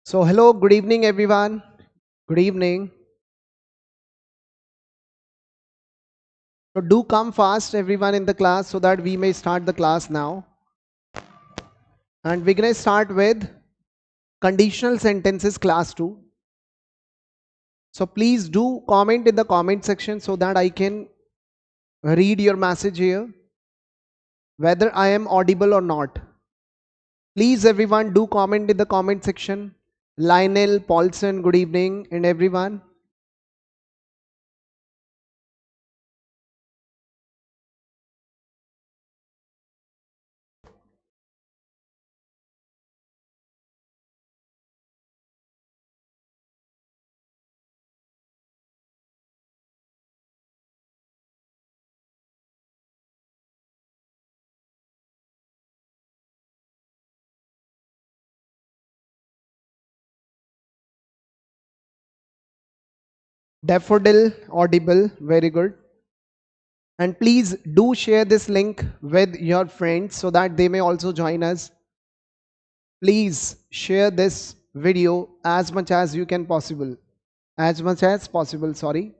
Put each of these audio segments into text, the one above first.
So hello, good evening everyone. Good evening. So do come fast everyone in the class so that we may start the class now. And we're going to start with conditional sentences class 2. So please do comment in the comment section so that I can read your message here, whether I am audible or not. Please everyone do comment in the comment section. Lionel, Paulson, good evening and everyone. Daffodil, audible, very good. And please do share this link with your friends so that they may also join us. Please share this video as much as you can possible. As much as possible, sorry.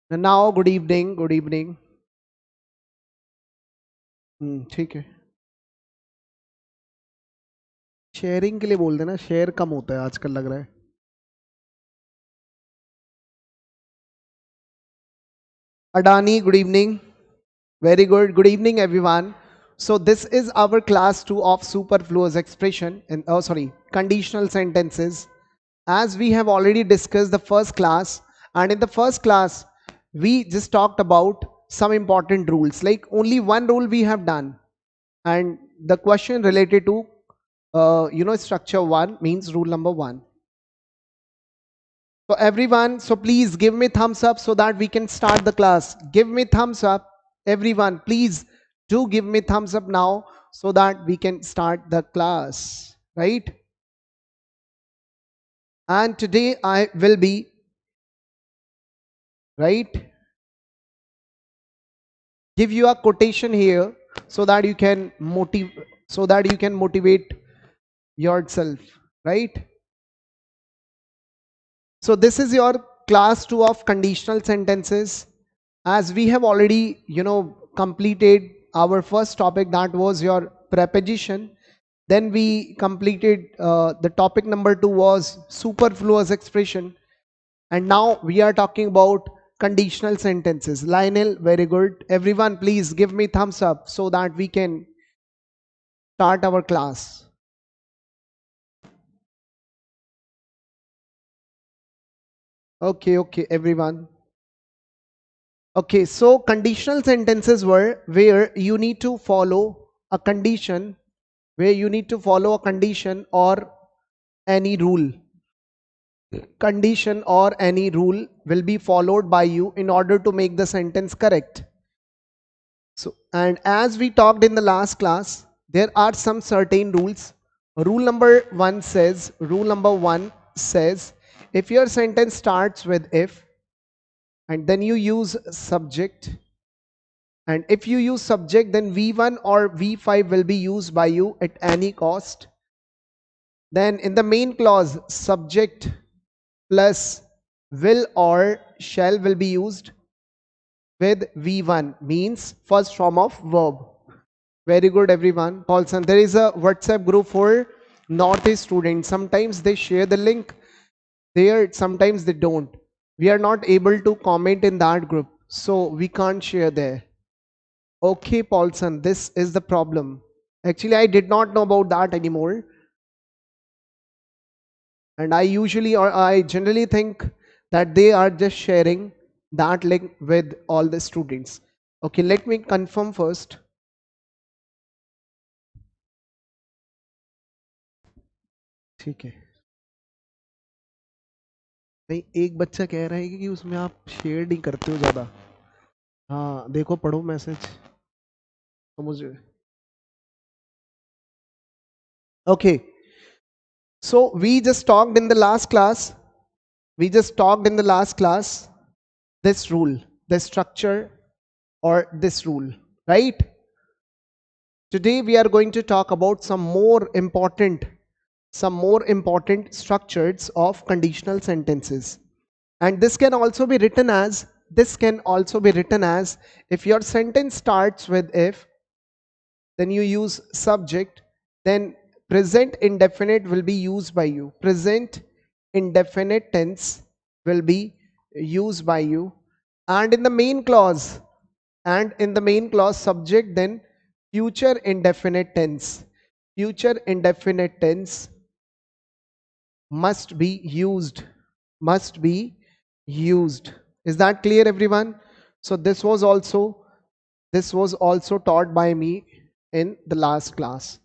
And now, good evening, good evening. ठीक है. Sharing के लिए बोल देना, share कम होता है आजकल लग रहा है. Adani, good evening. Very good. Good evening, everyone. So this is our class 2 of superfluous expression and conditional sentences. As we have already discussed the first class, and in the first class we just talked about some important rules, like only one rule we have done, and the question related to structure 1 means rule number 1. So everyone, so please give me thumbs up so that we can start the class. Give me thumbs up. Everyone, please do give me thumbs up now so that we can start the class, right? And today I will be, right, give you a quotation here so that you can motivate yourself, right? So this is your class 2 of conditional sentences. As we have already completed our first topic, that was your preposition. Then we completed the topic number 2 was superfluous expression, and now we are talking about conditional sentences. Lionel, very good. Everyone, please give me thumbs up so that we can start our class. Okay, everyone. Okay, so conditional sentences were where you need to follow a condition, or any rule. Condition or any rule will be followed by you in order to make the sentence correct. So, and as we talked in the last class, there are some certain rules. Rule number one says, if your sentence starts with if, and then you use subject, and if you use subject, then V1 or V5 will be used by you at any cost. Then in the main clause, subject plus will or shall will be used with V1, means first form of verb. Very good everyone. Paulson, there is a WhatsApp group for Northeast students. Sometimes they share the link there, sometimes they don't. We are not able to comment in that group, so we can't share there. Okay, Paulson, this is the problem. Actually, I did not know about that anymore. And I generally think that they are just sharing that link with all the students. Okay, let me confirm first. ठीक है. नहीं, एक बच्चा कह रहा है कि उसमें आप शेयर नहीं करते हो ज़्यादा. हाँ, देखो पढ़ो मैसेज तो मुझे. Okay, so we just talked in the last class. This rule, the structure or this rule, right? Today we are going to talk about some more important structures of conditional sentences. And this can also be written as if your sentence starts with if, then you use subject, then present indefinite will be used by you. Present indefinite tense will be used by you. And in the main clause, subject, then future indefinite tense. Future indefinite tense must be used. Must be used. Is that clear, everyone? So this was also taught by me in the last class.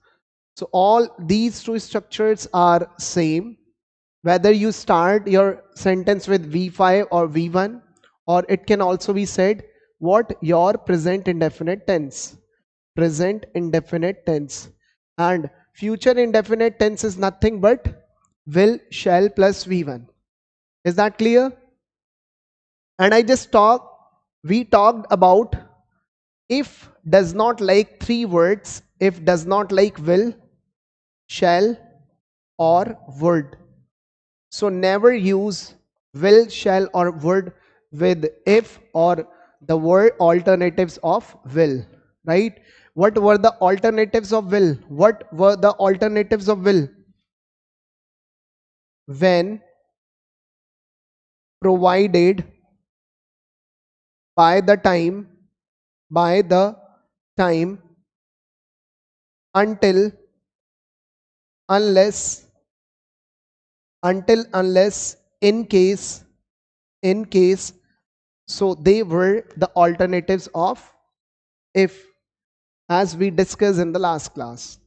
So all these two structures are same, whether you start your sentence with V5 or V1, or it can also be said what your present indefinite tense. Present indefinite tense. And future indefinite tense is nothing but will, shall plus V1. Is that clear? And we talked about if does not like three words, if does not like will, shall or would. So never use will, shall or would with if or the word alternatives of will, right? What were the alternatives of will? What were the alternatives of will? When provided by the time, by the time, until, unless, unless, in case. So they were the alternatives of if, as we discussed in the last class.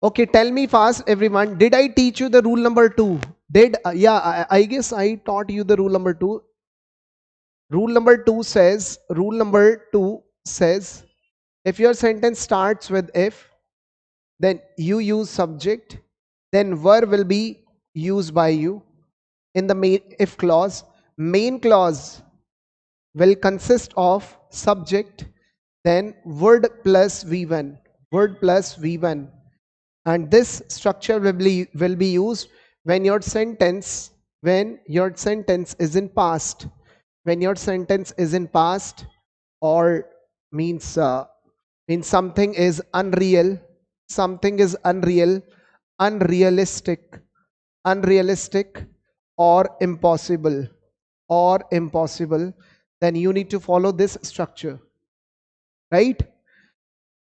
Okay, tell me fast, everyone. Did I teach you the rule number 2? I guess I taught you the rule number 2. Rule number 2 says, if your sentence starts with if, then you use subject, then verb will be used by you in the main if clause. Main clause will consist of subject, then word plus V1, word plus V1. And this structure will be used when your sentence, is in past. When your sentence is in past, or means means something is unreal, unrealistic, unrealistic, or impossible, then you need to follow this structure, right?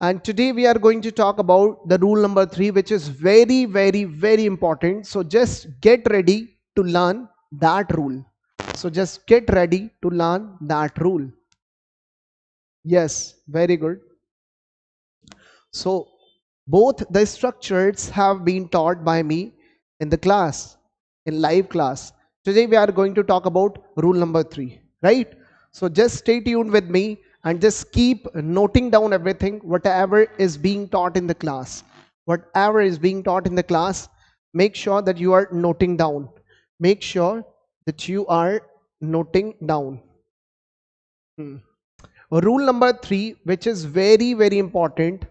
And today we are going to talk about the rule number 3, which is very, very, very important. So just get ready to learn that rule. So just get ready to learn that rule. Yes, very good. So both the structures have been taught by me in the class, in live class. Today we are going to talk about rule number 3, right? So just stay tuned with me and just keep noting down everything, whatever is being taught in the class. Whatever is being taught in the class, make sure that you are noting down. Make sure that you are noting down. Rule number 3, which is very, very important.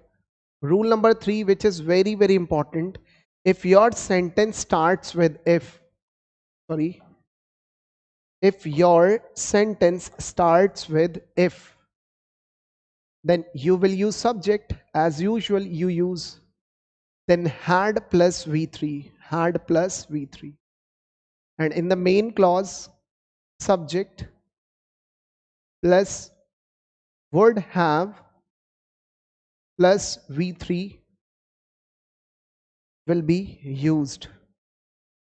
Rule number 3, which is very, very important. If your sentence starts with if your sentence starts with if, then you will use subject. As usual, you use then had plus V3, had plus V3. And in the main clause, subject plus would have plus V3 will be used.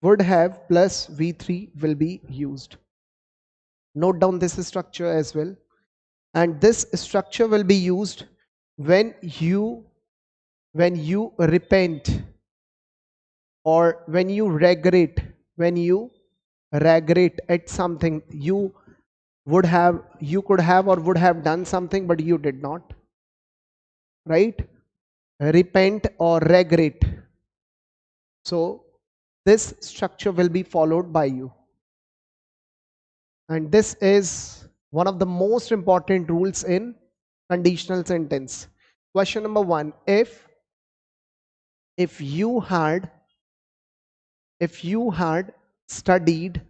Would have plus V3 will be used. Note down this structure as well. And this structure will be used when you repent, or when you regret, at something. You could have or would have done something, but you did not, right? Repent or regret. So this structure will be followed by you. And this is One of the most important rules in conditional sentence. Question number 1. If you had studied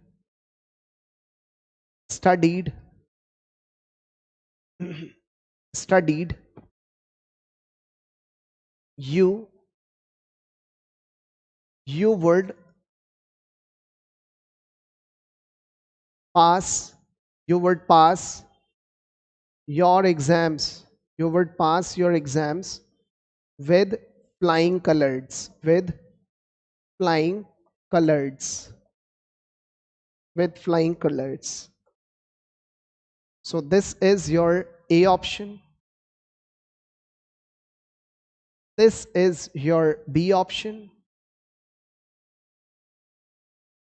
studied studied, you would pass pass your exams. You would pass your exams with flying colors. Flying colors. With flying colors. So this is your A option. This is your B option.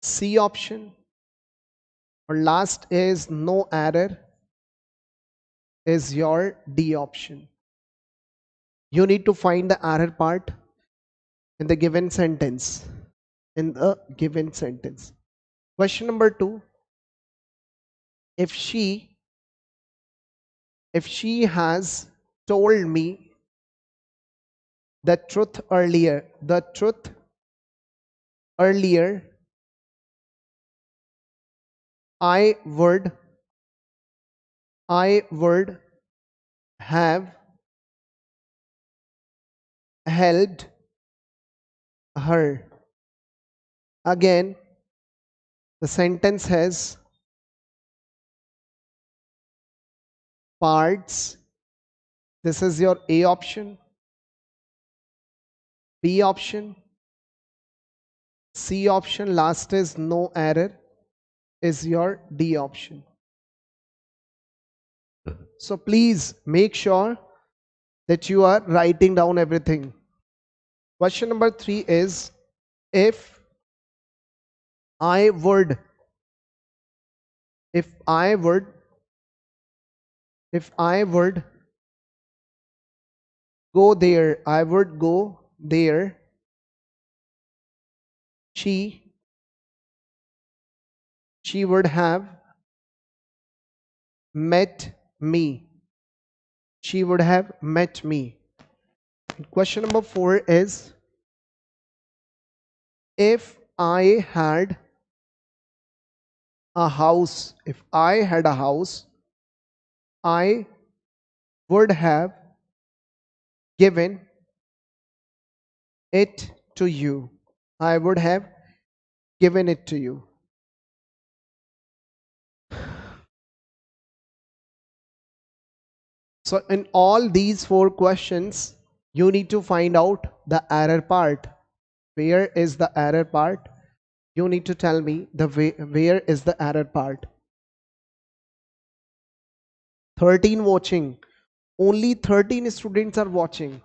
C option. Or last is no error is your D option. You need to find the error part in the given sentence. In the given sentence. Question number 2. If she has told me the truth earlier, I would have helped her. Again, the sentence has parts. This is your A option, B option, C option. Last is no error is your D option. So please make sure that you are writing down everything. Question number 3 is, if I would go there, she would have met me. She would have met me. Question number 4 is, if I had a house, I would have given it to you. I would have given it to you. So in all these 4 questions, you need to find out the error part. Where is the error part? You need to tell me where is the error part. 13 watching. Only 13 students are watching.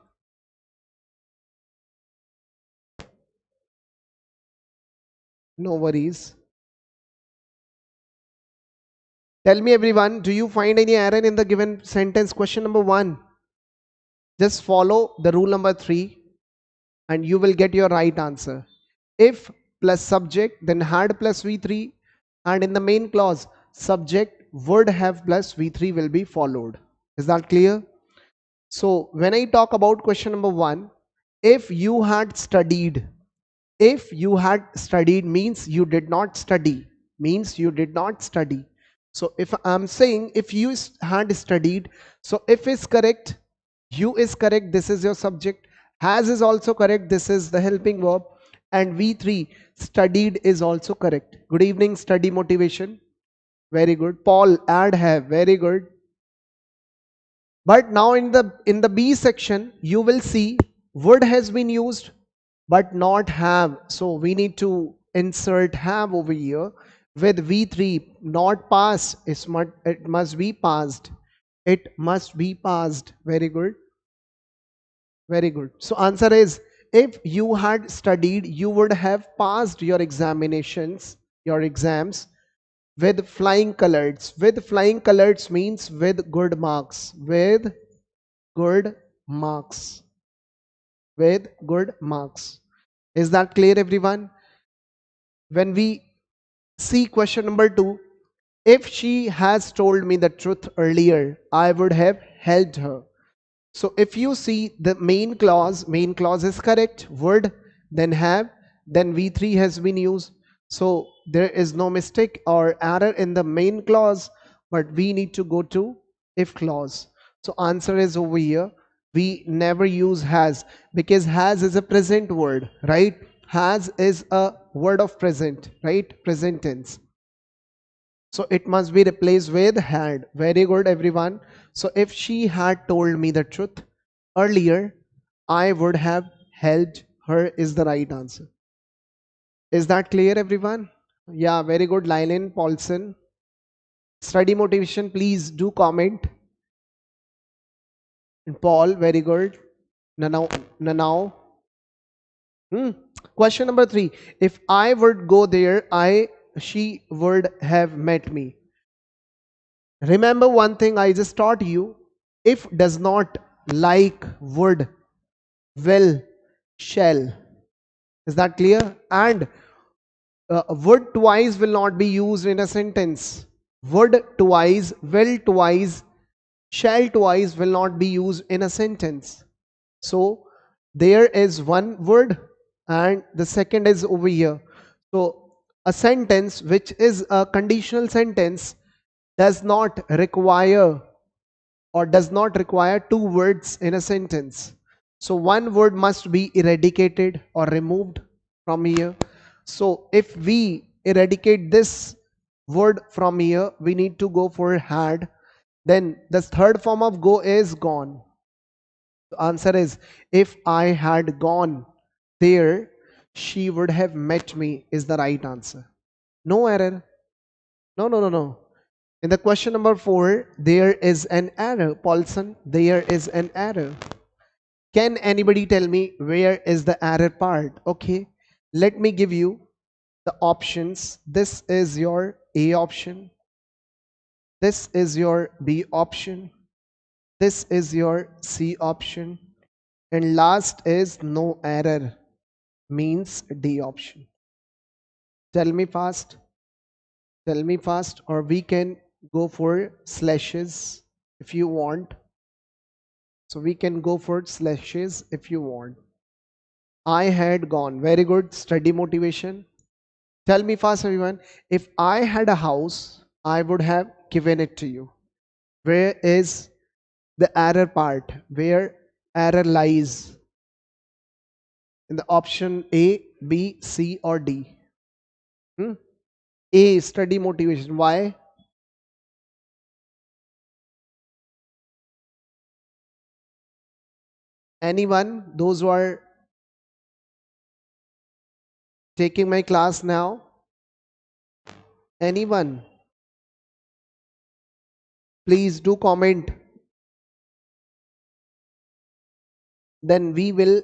No worries. Tell me everyone, do you find any error in the given sentence? Question number 1. Just follow the rule number 3 and you will get your right answer. If plus subject, then had plus V3, and in the main clause, subject would have plus V3 will be followed. Is that clear? So when I talk about question number 1, if you had studied means you did not study, so if I'm saying if you had studied, so if is correct, you is correct, this is your subject, has is also correct, this is the helping verb, and V3 studied is also correct. Good evening, study motivation. Very good. Paul, add have. Very good. But now in the B section, you will see would has been used but not have. So we need to insert have over here with V3. Not pass. It must be passed. It must be passed. Very good. Very good. So answer is, if you had studied, you would have passed your examinations, your exams with flying colors. With flying colors means with good marks. With good marks. With good marks. Is that clear, everyone? When we see question number 2, If she has told me the truth earlier, I would have helped her. So if you see the main clause is correct, would, then have, then V3 has been used. So there is no mistake or error in the main clause, but we need to go to if clause. So answer is over here. We never use has, because has is a present word, right? Has is a word of present, right? Present tense. So it must be replaced with had. Very good, everyone. So if she had told me the truth earlier, I would have helped her is the right answer. Is that clear, everyone? Yeah, very good. Lylan Paulson. Study motivation, please do comment. And Paul, very good. Nanau, Nanau. Hmm. Question number 3. If I would go there, she would have met me. Remember one thing I just taught you. If does not, like, would, will, shall. Is that clear? And would twice will not be used in a sentence. Would twice, will twice, shall twice will not be used in a sentence. So there is one word and the second is over here. So a sentence which is a conditional sentence does not require two words in a sentence. So one word must be eradicated or removed from here. So if we eradicate this word from here, we need to go for had. Then the third form of go is gone. The answer is if I had gone there, she would have met me is the right answer. No error. No, no, no, no. In the question number 4, there is an error. Paulson, there is an error. Can anybody tell me where is the error part? Okay, let me give you the options. This is your A option. This is your B option. This is your C option. And last is no error, means D option. Tell me fast. Tell me fast, or we can go for slashes if you want. So we can go for slashes if you want. I had gone. Very good. Study motivation. Tell me fast, everyone. If I had a house, I would have given it to you. Where is the error part? Where error lies? In the option A, B, C, or D? Hmm? A, study motivation. Why? Anyone? Those who are taking my class now? Anyone? Please do comment. Then we will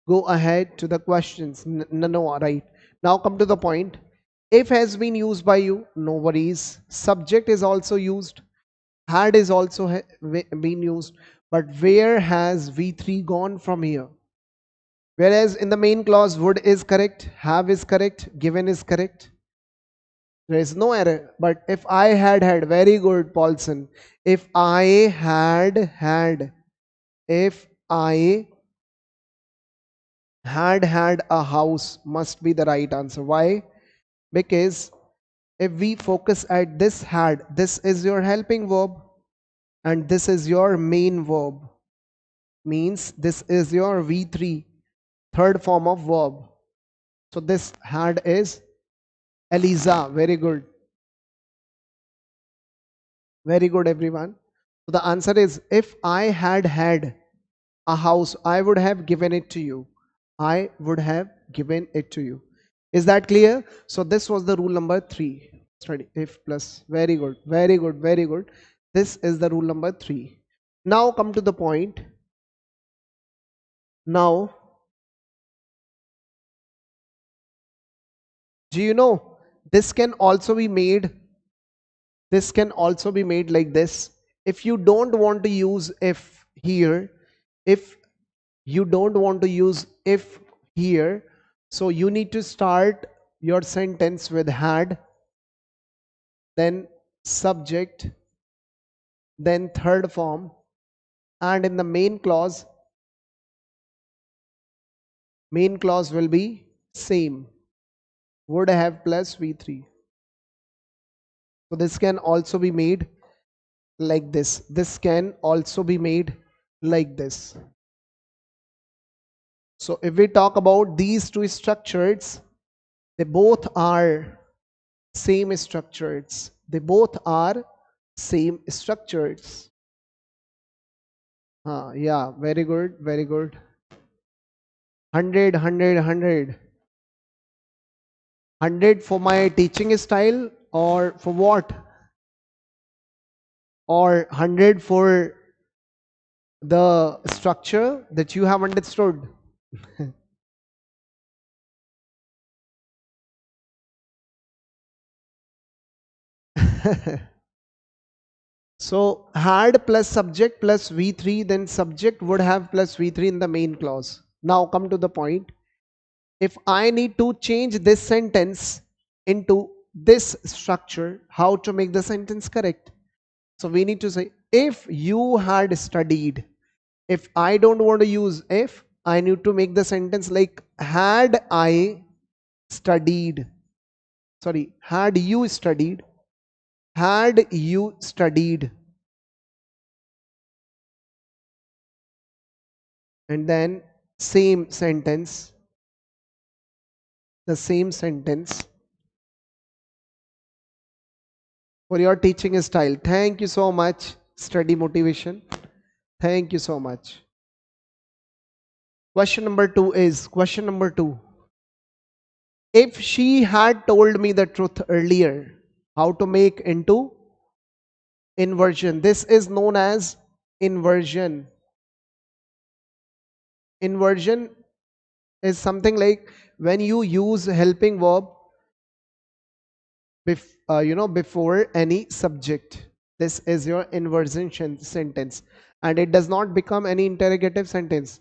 go ahead to the questions. No, right. Now come to the point. If has been used by you, no worries. Subject is also used. Had is also been used. But where has V3 gone from here? Whereas in the main clause, would is correct, have is correct, given is correct. There is no error. But if I had, very good, Paulson. If I had, if I had a house must be the right answer. Why? Because if we focus at this had, this is your helping verb and this is your main verb. Means this is your V3, third form of verb. So this had is Eliza. Very good. Very good, everyone. So the answer is if I had a house, I would have given it to you. I would have given it to you. Is that clear? So this was the rule number 3. Study if plus. Very good. Very good. Very good. This is the rule number 3. Now come to the point. Now, do you know this can also be made? This can also be made like this. If you don't want to use if here, if you don't want to use if here, so you need to start your sentence with had then subject, then third form, and in the main clause will be same, would have plus V3. So this can also be made like this. This can also be made like this. So if we talk about these two structures, they both are same structures. They both are same structures. Yeah, very good, very good. 100, 100, 100. 100 for my teaching style, or for what? Or 100 for the structure that you have understood? So had plus subject plus V3, then subject would have plus V3 in the main clause. Now come to the point. If I need to change this sentence into this structure, how to make the sentence correct? So we need to say, if you had studied. If I don't want to use if, I need to make the sentence like, had I studied. Sorry, had you studied. Had you studied. And then same sentence, the same sentence for your teaching style. Thank you so much, study motivation. Thank you so much. Question number two. If she had told me the truth earlier, how to make into inversion? This is known as inversion. Inversion is something like when you use helping verb before any subject. This is your inversion sentence, and it does not become any interrogative sentence.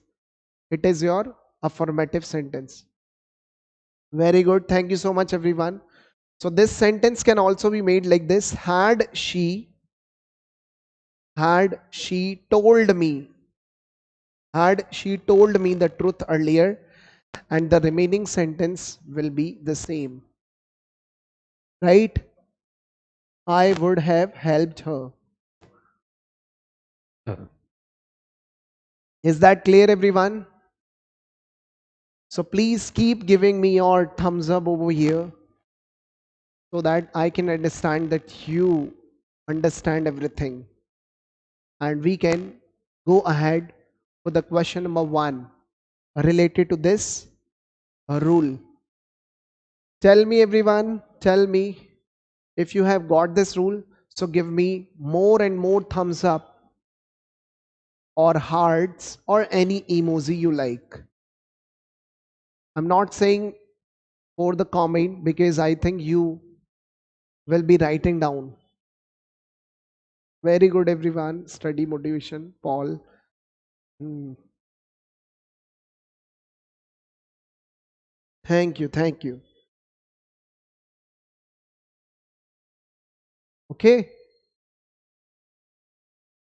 It is your affirmative sentence. Very good. Thank you so much, everyone. So this sentence can also be made like this: had she told me, had she told me the truth earlier, and the remaining sentence will be the same, right? I would have helped her. Is that clear, everyone? So please keep giving me your thumbs up over here so that I can understand that you understand everything, and we can go ahead with the question number 1 related to this rule. Tell me, everyone, tell me if you have got this rule. So give me more and more thumbs up or hearts or any emoji you like. I'm not saying for the comment because I think you will be writing down. Very good, everyone. Study motivation, Paul. Thank you, thank you. Okay,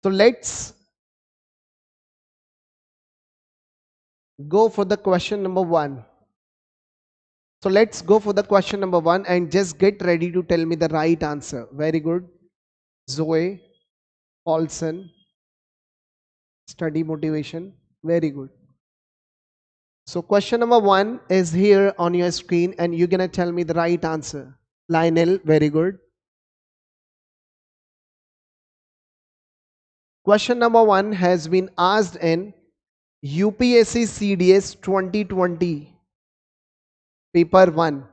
so let's go for the question number 1. So let's go for the question number 1 and just get ready to tell me the right answer. Very good. Zoe, Paulson, study motivation. Very good. So question number 1 is here on your screen and you're going to tell me the right answer. Lionel, very good. Question number 1 has been asked in UPSC CDS 2020 paper 1.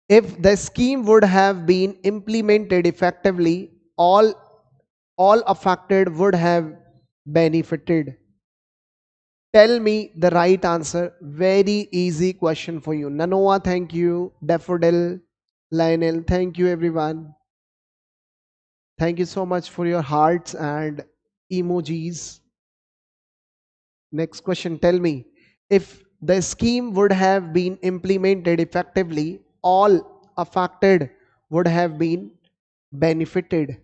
If the scheme would have been implemented effectively, all affected would have benefited. Tell me the right answer. Very easy question for you. Nanoa, thank you. Daffodil, Lionel, thank you, everyone. Thank you so much for your hearts and emojis. Next question. Tell me, if the scheme would have been implemented effectively, all affected would have been benefited.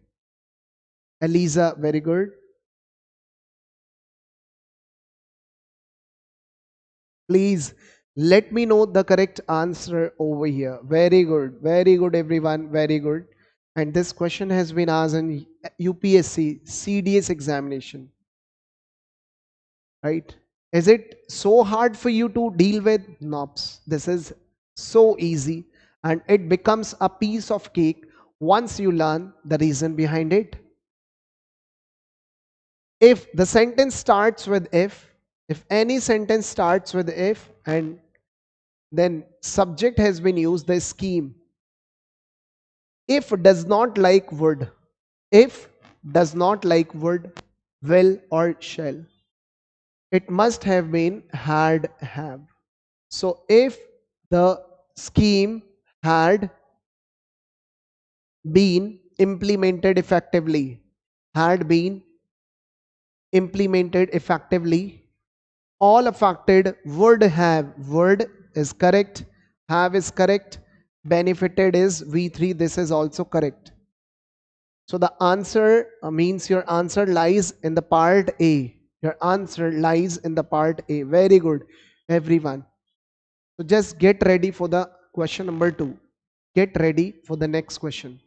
Eliza, very good. Please let me know the correct answer over here. Very good, everyone. Very good. And this question has been asked in UPSC CDS examination, right? Is it so hard for you to deal with? Nops. This is so easy, and it becomes a piece of cake once you learn the reason behind it. If the sentence starts with if any sentence starts with if, and then subject has been used, the scheme. If does not like would, if does not like would, will or shall, it must have been had have. So if the scheme had been implemented effectively, had been implemented effectively, all affected would have, would is correct, have is correct, benefited is V3, this is also correct. So the answer means your answer lies in the part A. Your answer lies in the part A. Very good, everyone. So just get ready for the question number 2. Get ready for the next question.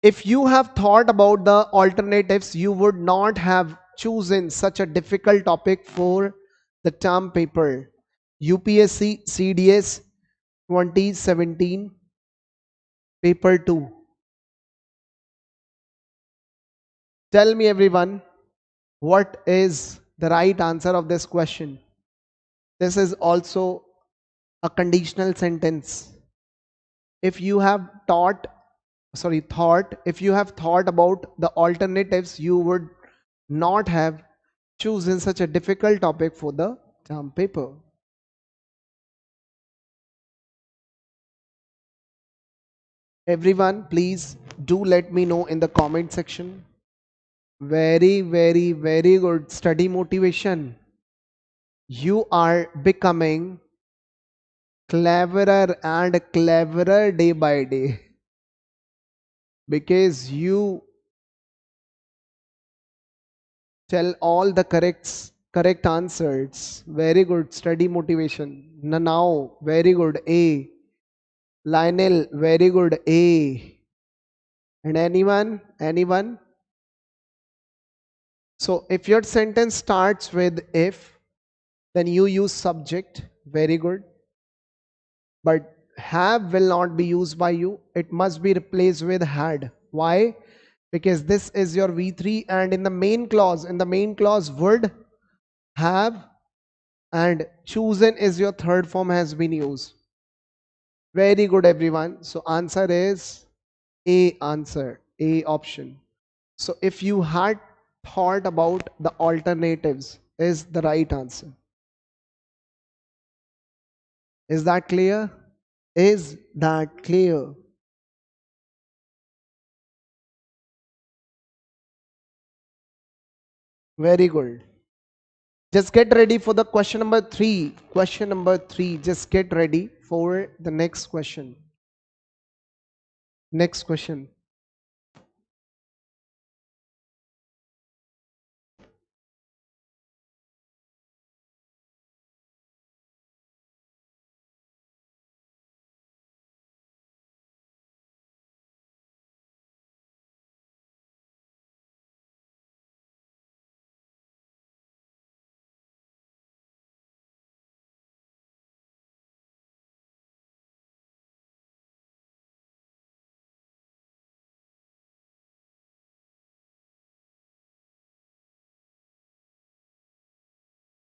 If you have thought about the alternatives, you would not have chosen such a difficult topic for the term paper. UPSC CDS 2017 paper 2. Tell me, everyone, what is the right answer of this question? This is also a conditional sentence. If you have thought, if you have thought about the alternatives, you would not have chosen such a difficult topic for the term paper. Everyone, please do let me know in the comment section. Very good study motivation. You are becoming cleverer and cleverer day by day, because you tell all the correct answers. Very good study motivation. Now, very good A. Lionel, very good A. And anyone? So if your sentence starts with if, then you use subject. Very good. But have will not be used by you. It must be replaced with had. Why? Because this is your V3, and in the main clause would, have, and chosen is your third form has been used. Very good, everyone. So answer is A, answer A option. So if you had thought about the alternatives is the right answer. Is that clear? Is that clear? Very good. Just get ready for the question number 3. Question number 3. Just get ready for the next question. Next question.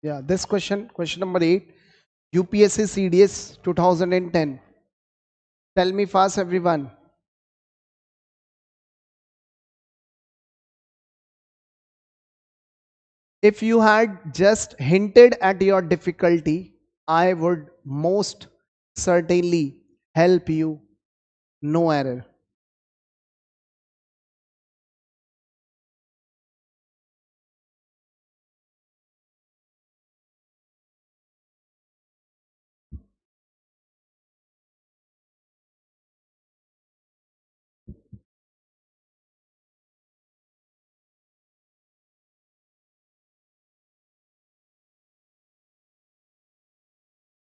Yeah, this question number 8. UPSC CDS 2010. Tell me fast, everyone. If you had just hinted at your difficulty, I would most certainly help you. No error.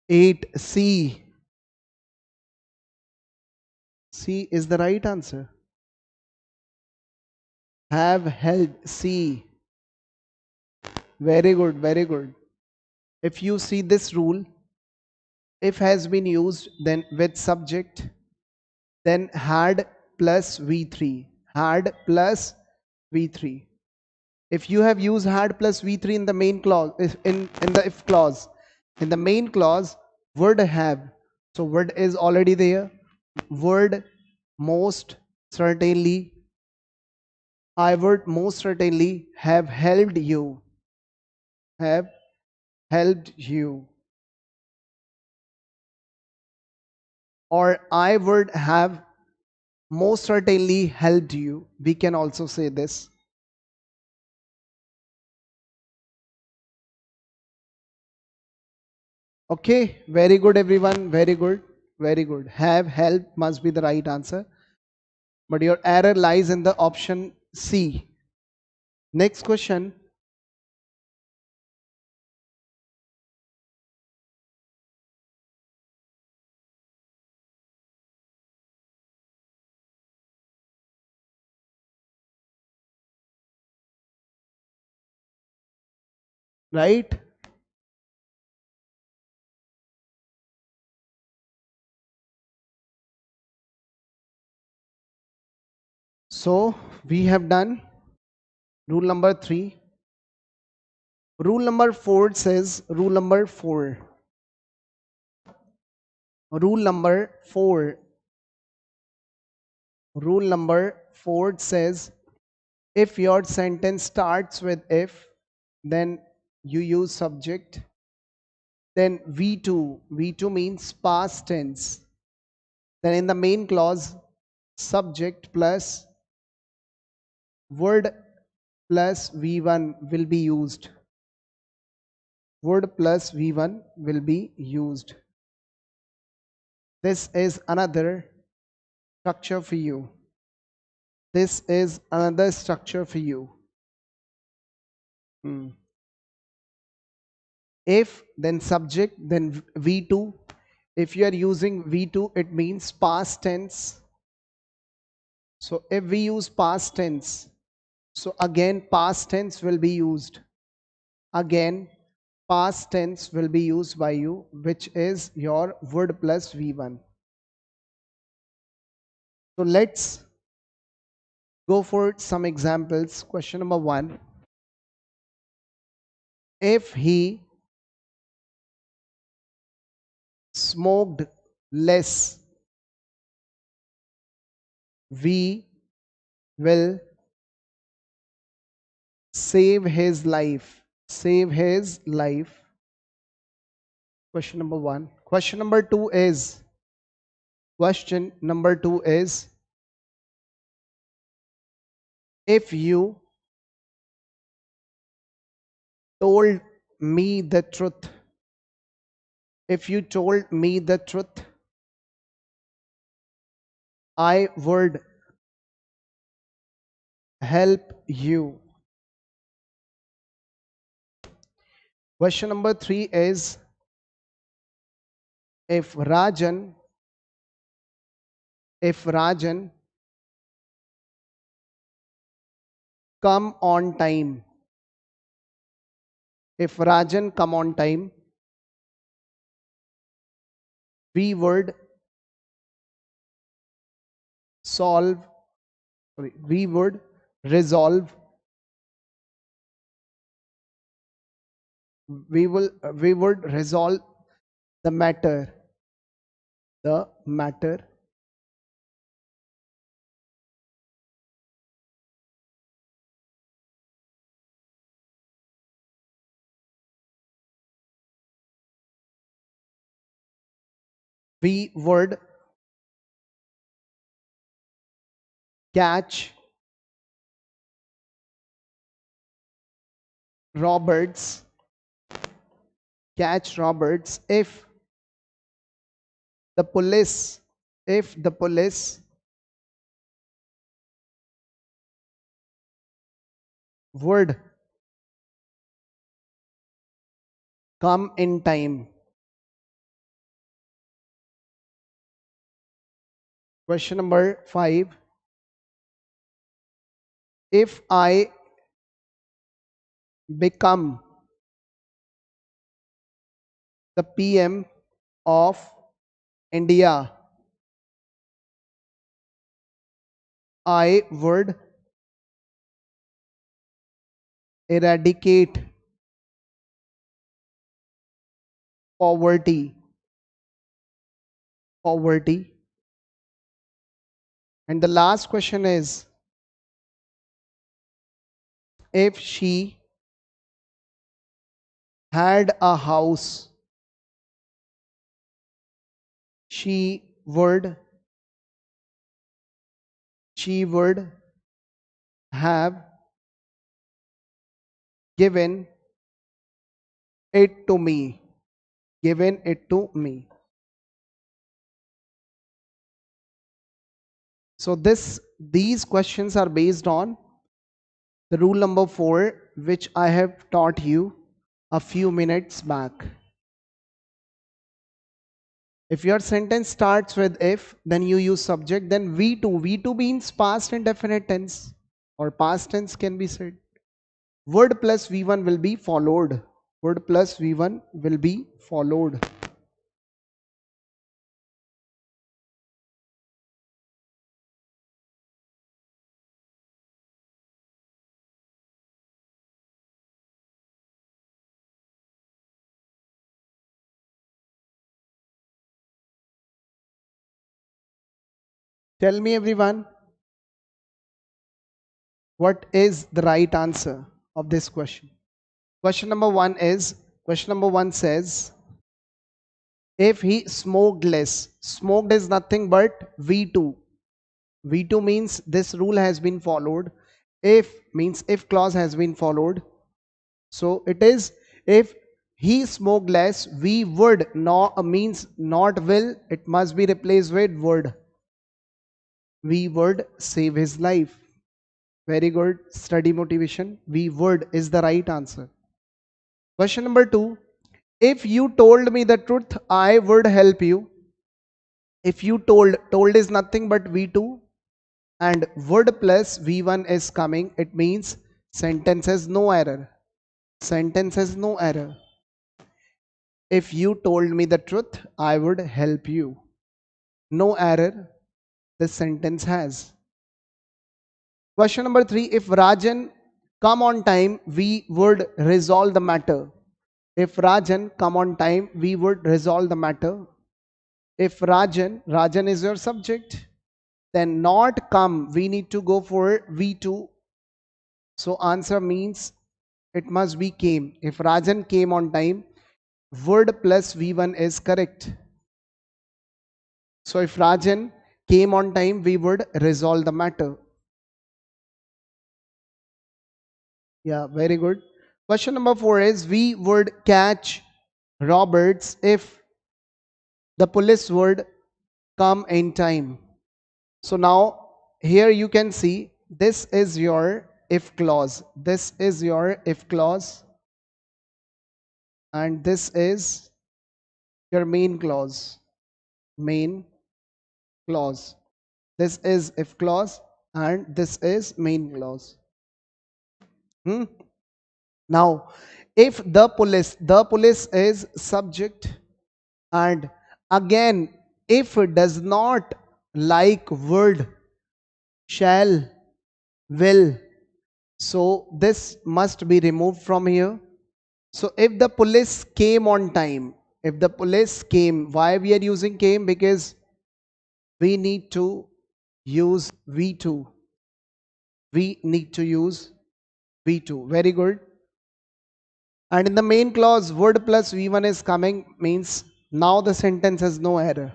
8. C. C is the right answer. Have held. C. Very good, very good. If you see this rule, if has been used then with subject, then had plus V3. Had plus V3. If you have used had plus V3 in the main clause, if in the if clause, in the main clause, would have. So would is already there. Would most certainly, I would most certainly have helped you. Have helped you. Or I would have most certainly helped you. We can also say this. Okay, very good everyone, very good, very good. Have helped must be the right answer. But your error lies in the option C. Next question. Right? So we have done rule number 3. Rule number 4 says, rule number 4. Rule number 4. Rule number 4 says, if your sentence starts with if, then you use subject. Then V2. V2 means past tense. Then in the main clause, subject plus word plus V1 will be used. Word plus V1 will be used. This is another structure for you. This is another structure for you. If, then subject, then V2. If you are using V2, it means past tense. So if we use past tense, so again past tense will be used. Again past tense will be used by you, which is your would plus V1. So let's go for some examples. Question number 1. If he smoked less, we will save his life. Save his life. Question number 1. Question number 2 is, question number 2 is, if you told me the truth, if you told me the truth, I would help you. Question number 3 is, if Rajan, if Rajan come on time, if Rajan come on time, we would solve, sorry, we would resolve, we would resolve the matter, the matter. We would catch Roberts, catch Roberts the police, if the police would come in time. Question number 5. If I become the PM of India, I would eradicate poverty. Poverty. And the last question is, if she had a house, she would she would have given it to me. Given it to me. So these questions are based on the rule number 4, which I have taught you a few minutes back. If your sentence starts with if, then you use subject, then V2. V2 means past indefinite tense, or past tense can be said. Word plus V1 will be followed. Word plus V1 will be followed. Tell me everyone, what is the right answer of this question? Question number 1 says, if he smoked less. Smoked is nothing but V2. V2 means this rule has been followed. If means if clause has been followed. So it is, if he smoked less, we would, not means not will, it must be replaced with would. We would save his life. Very good. Study motivation. We would is the right answer. Question number 2. If you told me the truth, I would help you. If you told is nothing but V2, and would plus V1 is coming, it means sentence has no error. Sentence has no error. If you told me the truth, I would help you. No error this sentence has. Question number 3. If Rajan come on time, we would resolve the matter. If Rajan come on time, we would resolve the matter. If Rajan is your subject, then not come, we need to go for V2. So answer means it must be came. If Rajan came on time, would plus V1 is correct. So if Rajan came on time, we would resolve the matter. Yeah, very good. Question number 4 is, we would catch Roberts if the police would come in time. So now here you can see this is your if clause. This is your if clause, and this is your main clause. Main clause. This is if clause and this is main clause. Now, if the police is subject, and again, if it does not like word shall, will, so this must be removed from here. So if the police came on time, if the police came, why we are using came? Because we need to use V2. We need to use V2. Very good. And in the main clause, would plus V1 is coming, means now the sentence has no error.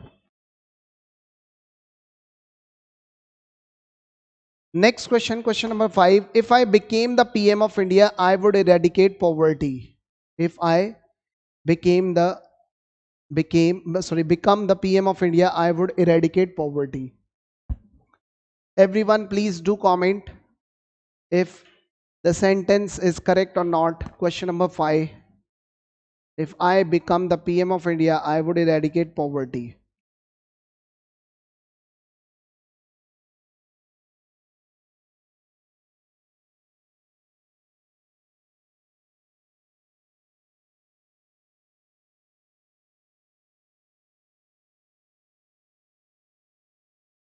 Next question, question number 5. If I became the PM of India, I would eradicate poverty. If I become the PM of India, I would eradicate poverty. Everyone, please do comment if the sentence is correct or not. Question number 5. If I become the PM of India, I would eradicate poverty.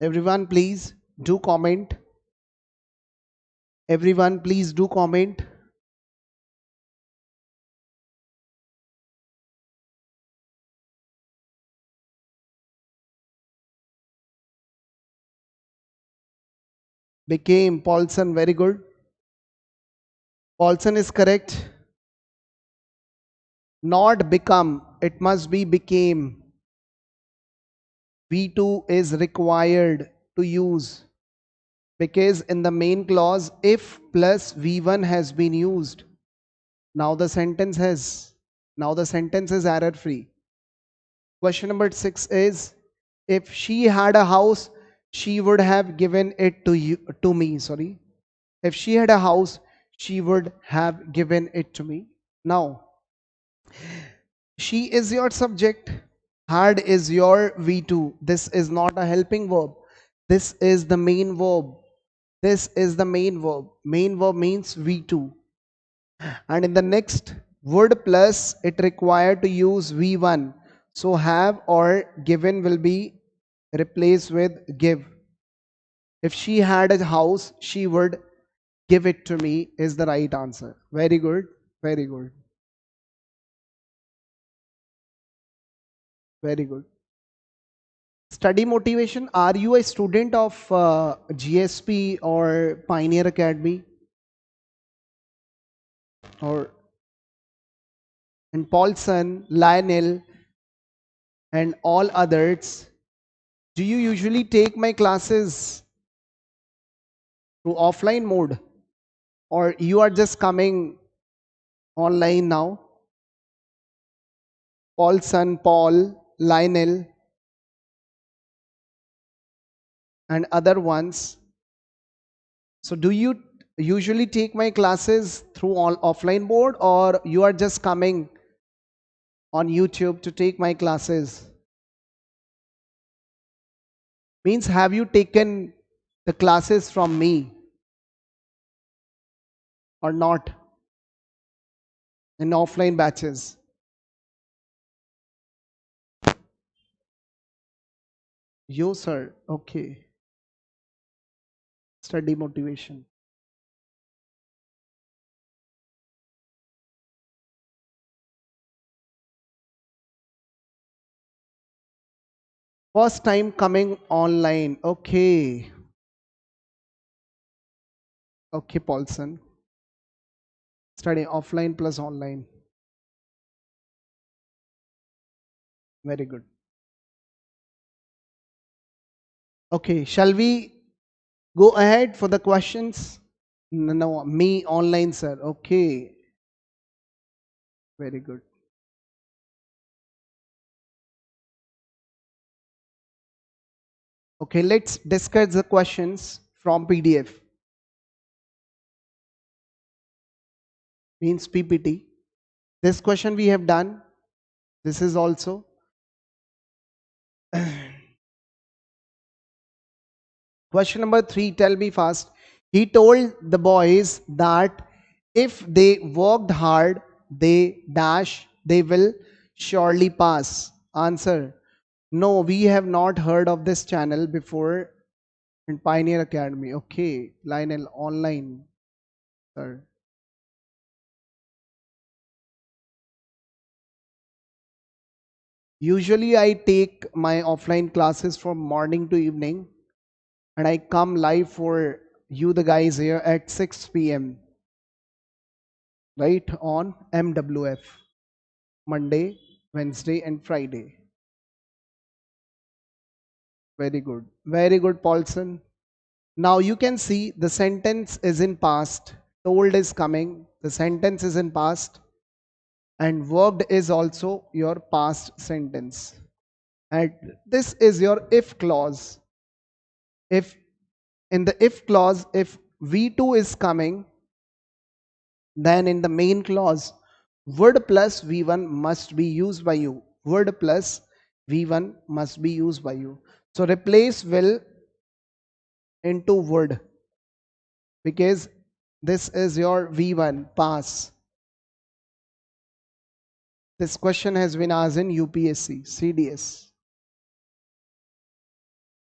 Everyone please do comment. Everyone please do comment. Became, Paulson, very good. Paulson is correct. Not become, it must be became. V2 is required to use because in the main clause if plus V1 has been used. Now the sentence has, now the sentence is error free. Question number 6 is, if she had a house, she would have given it to you, to me. Sorry. If she had a house, she would have given it to me. Now, she is your subject. Had is your V2. This is not a helping verb. This is the main verb. This is the main verb. Main verb means V2. And in the next would plus, it required to use V1. So have or given will be replaced with give. If she had a house, she would give it to me is the right answer. Very good. Very good. Very good. Study motivation. Are you a student of GSP or Pioneer Academy? Or and Paulson, Lionel, and all others? Do you usually take my classes through offline mode? Or you are just coming online now? Paulson, Paul, Lionel, and other ones. So do you usually take my classes through all offline board or you are just coming on YouTube to take my classes? Means have you taken the classes from me or not in offline batches? You, sir. Okay. Study motivation. First time coming online. Okay. Okay, Paulson. Study offline plus online. Very good. Okay, shall we go ahead for the questions? No, no, me online, sir. Okay, very good. Okay, let's discuss the questions from PDF. Means PPT. This question we have done. This is also. Question number 3, tell me fast. He told the boys that if they worked hard, they dash, they will surely pass. Answer. No, we have not heard of this channel before in Pioneer Academy. Okay, Lionel online, sir. Usually I take my offline classes from morning to evening and I come live for you the guys here at 6 p.m. right on MWF, Monday, Wednesday and Friday. Very good. Very good, Paulson. Now you can see the sentence is in past. Told is coming. The sentence is in past. And worked is also your past sentence. And this is your if clause. If in the if clause, if V2 is coming, then in the main clause, word plus V1 must be used by you. Word plus V1 must be used by you. So replace will into word because this is your V1 pass. This question has been asked in UPSC, CDS.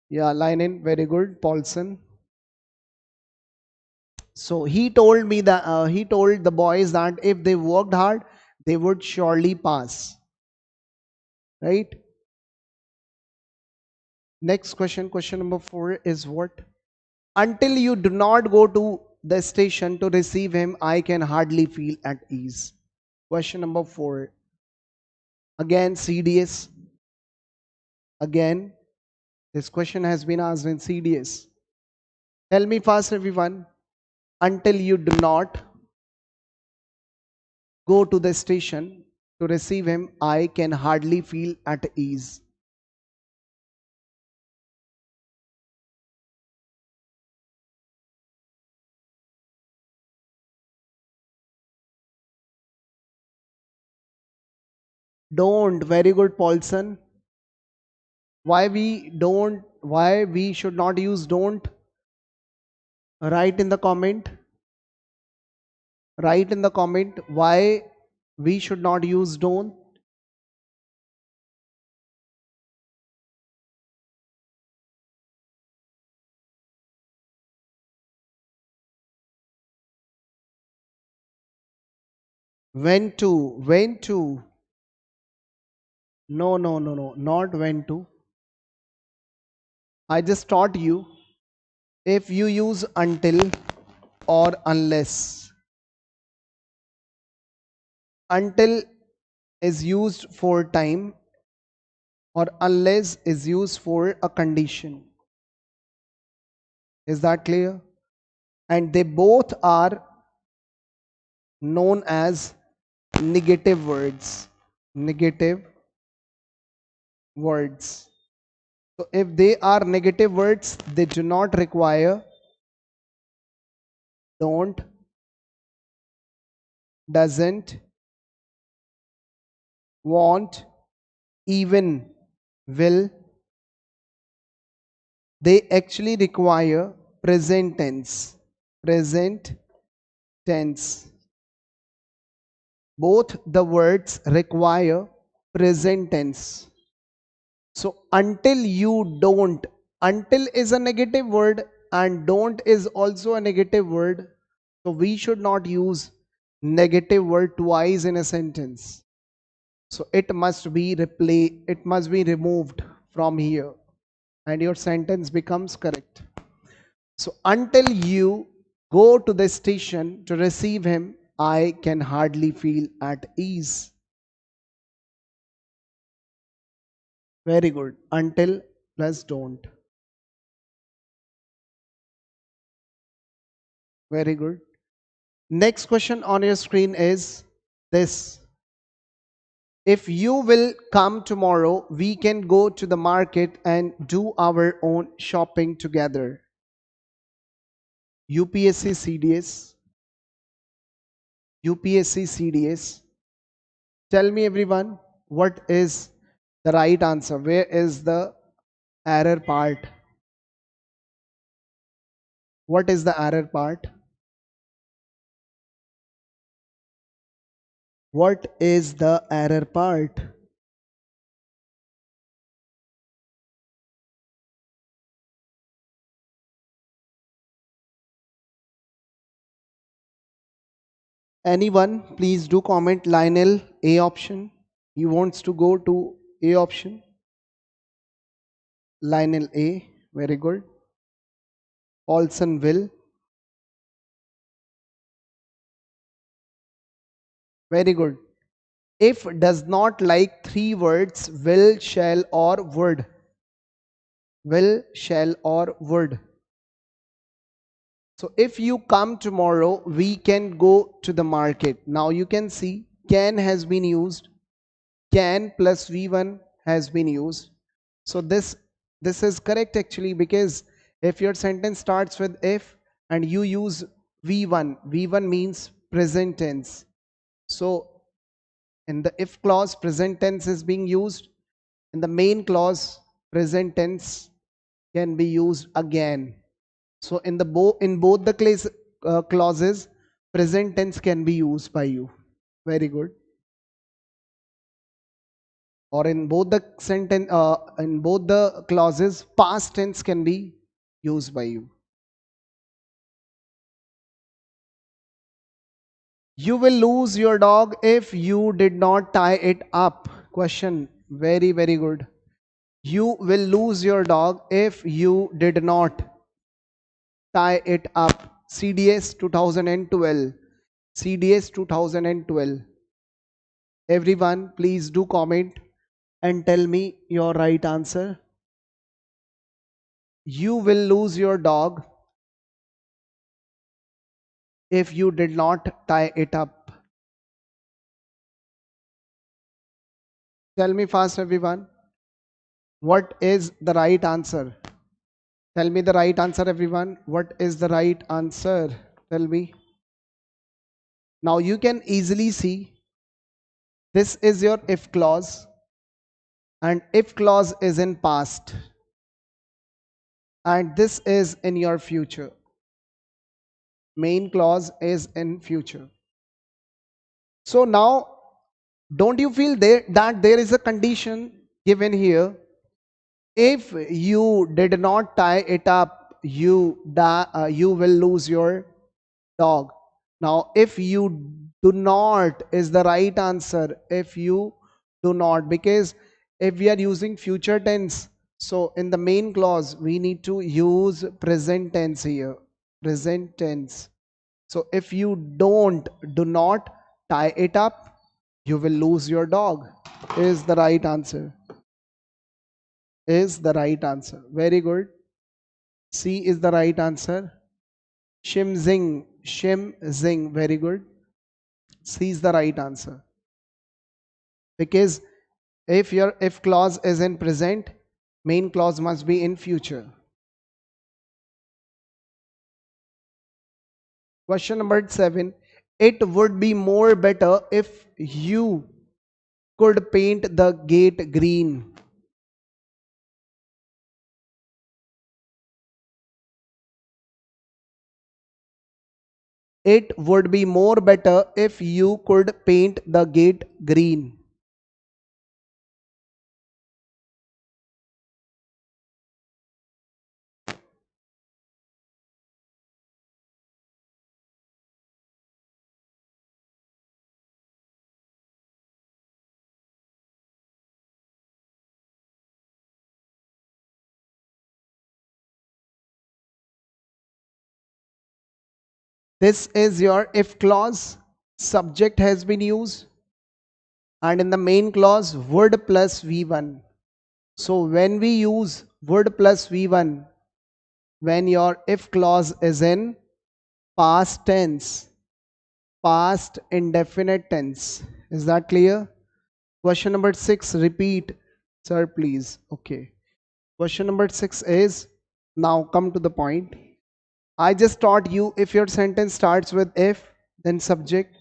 Yeah, line in. Very good, Paulson. So he told me that he told the boys that if they worked hard, they would surely pass. Right? Next question, question number 4 is what? Until you do not go to the station to receive him, I can hardly feel at ease. Question number 4. Again, CDS. Again, this question has been asked in CDS. Tell me fast, everyone. Until you do not go to the station to receive him, I can hardly feel at ease. Don't. Very good, Paulson. Why we don't? Why we should not use don't? Write in the comment. Write in the comment why we should not use don't. When to? When to? No, no, no, no. Not when to. I just taught you. If you use until or unless. Until is used for time or unless is used for a condition. Is that clear? And they both are known as negative words. Negative words. So if they are negative words, they do not require don't, doesn't, won't, even, will. They actually require present tense. Present tense. Both the words require present tense. So until you don't, until is a negative word and don't is also a negative word. So we should not use negative word twice in a sentence. So it must be it must be removed from here and your sentence becomes correct. So until you go to the station to receive him, I can hardly feel at ease. Very good. Until plus don't. Very good. Next question on your screen is this. If you will come tomorrow, we can go to the market and do our own shopping together. UPSC CDS. UPSC CDS. Tell me everyone, what is the right answer? Where is the error part? What is the error part? What is the error part? Anyone, please do comment Lionel A option. He wants to go to A option. Lionel A, very good. Olson will, very good. If does not like three words, will, shall or would. Will, shall or would. So if you come tomorrow, we can go to the market. Now you can see can has been used. Can plus V1 has been used. So this is correct actually, because if your sentence starts with if and you use V1, V1 means present tense. So in the if clause, present tense is being used. In the main clause, present tense can be used again. So in both the clauses, present tense can be used by you. Very good. or in both the sentence, in both the clauses, past tense can be used by you. You will lose your dog if you did not tie it up. Question. Very, very good. You will lose your dog if you did not tie it up. CDS 2012. CDS 2012. Everyone, please do comment and tell me your right answer. You will lose your dog if you did not tie it up. Tell me fast, everyone. What is the right answer? Tell me the right answer, everyone. What is the right answer? Tell me. Now you can easily see this is your if clause, and if clause is in past, and this is in your future. Main clause is in future. So now, don't you feel that there is a condition given here? If you did not tie it up, you will lose your dog. Now, if you do not is the right answer. If you do not, because if we are using future tense, so in the main clause we need to use present tense here. Present tense. So if you do not tie it up, you will lose your dog. Is the right answer. Is the right answer. Very good. C is the right answer. Shimzing. Shimzing. Very good. C is the right answer. Because if your if clause is in present, main clause must be in future. Question number 7. It would be more better if you could paint the gate green. It would be more better if you could paint the gate green. This is your if clause. Subject has been used, and in the main clause would plus V1. So when we use would plus V1, when your if clause is in past tense, past indefinite tense. Is that clear? Question number 6, repeat. Sir, please. Okay. Question number 6 is, now come to the point. I just taught you if your sentence starts with if, then subject,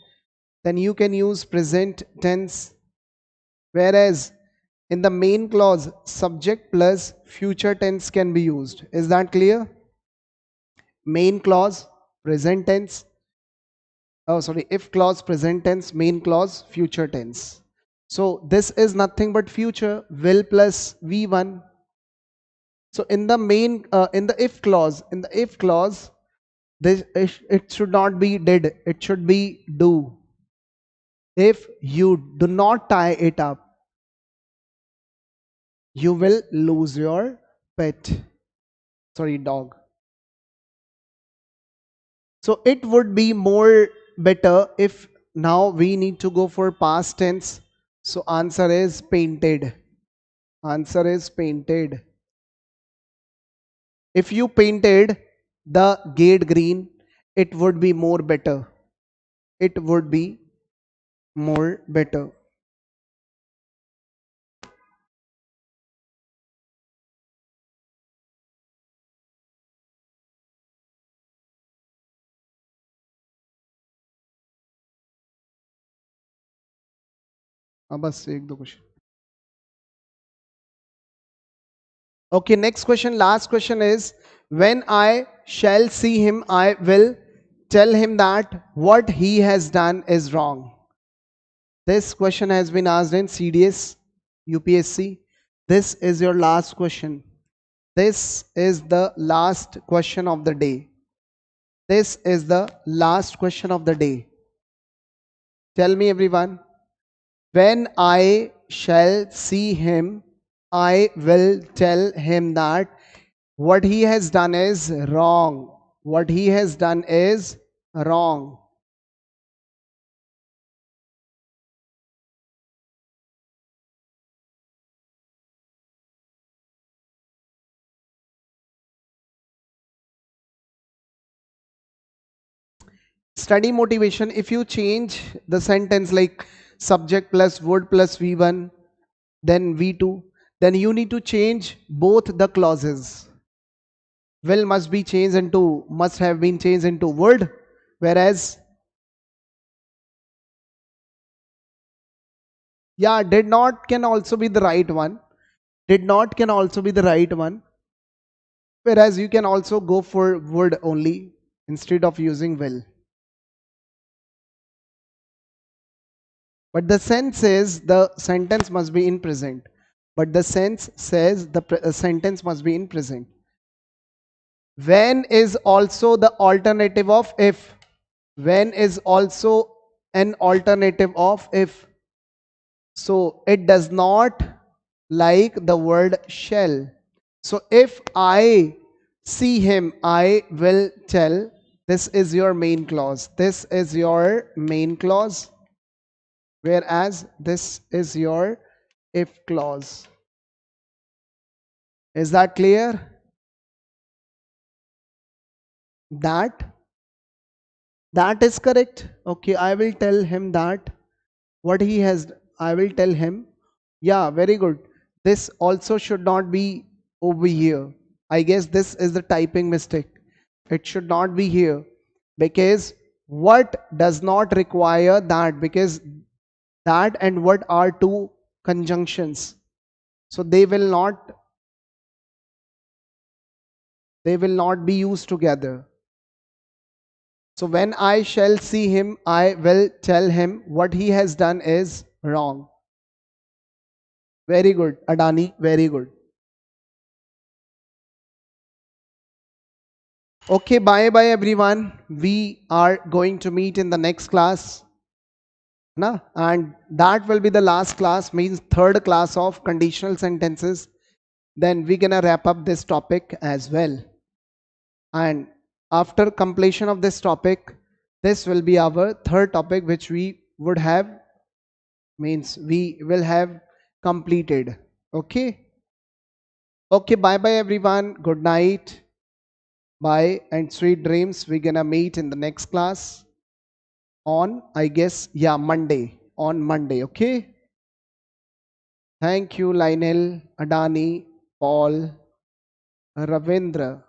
then you can use present tense. Whereas in the main clause, subject plus future tense can be used. Is that clear? Main clause, present tense. Oh, sorry, if clause, present tense, main clause, future tense. So this is nothing but future, will plus V1. So in the in the if clause, this it should not be did, it should be do. If you do not tie it up, you will lose your pet. Sorry, dog. So it would be more better if now we need to go for past tense. So answer is painted. Answer is painted. If you painted the gate green, it would be more better. It would be more better. हाँ बस एक दो question. Okay, next question, last question is, when I shall see him, I will tell him that what he has done is wrong. This question has been asked in CDS UPSC. This is your last question. This is the last question of the day. This is the last question of the day. Tell me everyone. When I shall see him, I will tell him that what he has done is wrong. What he has done is wrong. Study motivation, if you change the sentence like subject plus would plus V1, then V2, then you need to change both the clauses. Will must be changed into, must have been changed into would, whereas, yeah, did not can also be the right one. Did not can also be the right one. Whereas you can also go for would only instead of using will. But the sense is the sentence must be in present. But the sense says the sentence must be in present. When is also the alternative of if. When is also an alternative of if. So it does not like the word shall. So if I see him, I will tell. This is your main clause. This is your main clause. Whereas this is your if clause. Is that clear? That that is correct. Okay, I will tell him that what he has, I will tell him. Yeah, very good. This also should not be over here. I guess this is the typing mistake. It should not be here because what does not require that, because that and what are two conjunctions. So they will not be used together. So when I shall see him, I will tell him what he has done is wrong. Very good, Adani, very good. Okay, bye bye everyone. We are going to meet in the next class. Na? And that will be the last class, means third class of conditional sentences. Then we're gonna wrap up this topic as well. And after completion of this topic, this will be our third topic which we would have, means we will have completed. Okay. Okay, bye bye everyone. Good night. Bye and sweet dreams. We're gonna meet in the next class on, I guess, yeah, Monday. On Monday. Okay. Thank you, Lionel, Adani, Paul, Ravindra.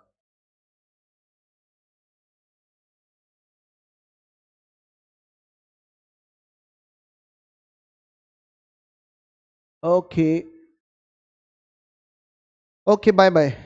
Okay. Okay, bye bye.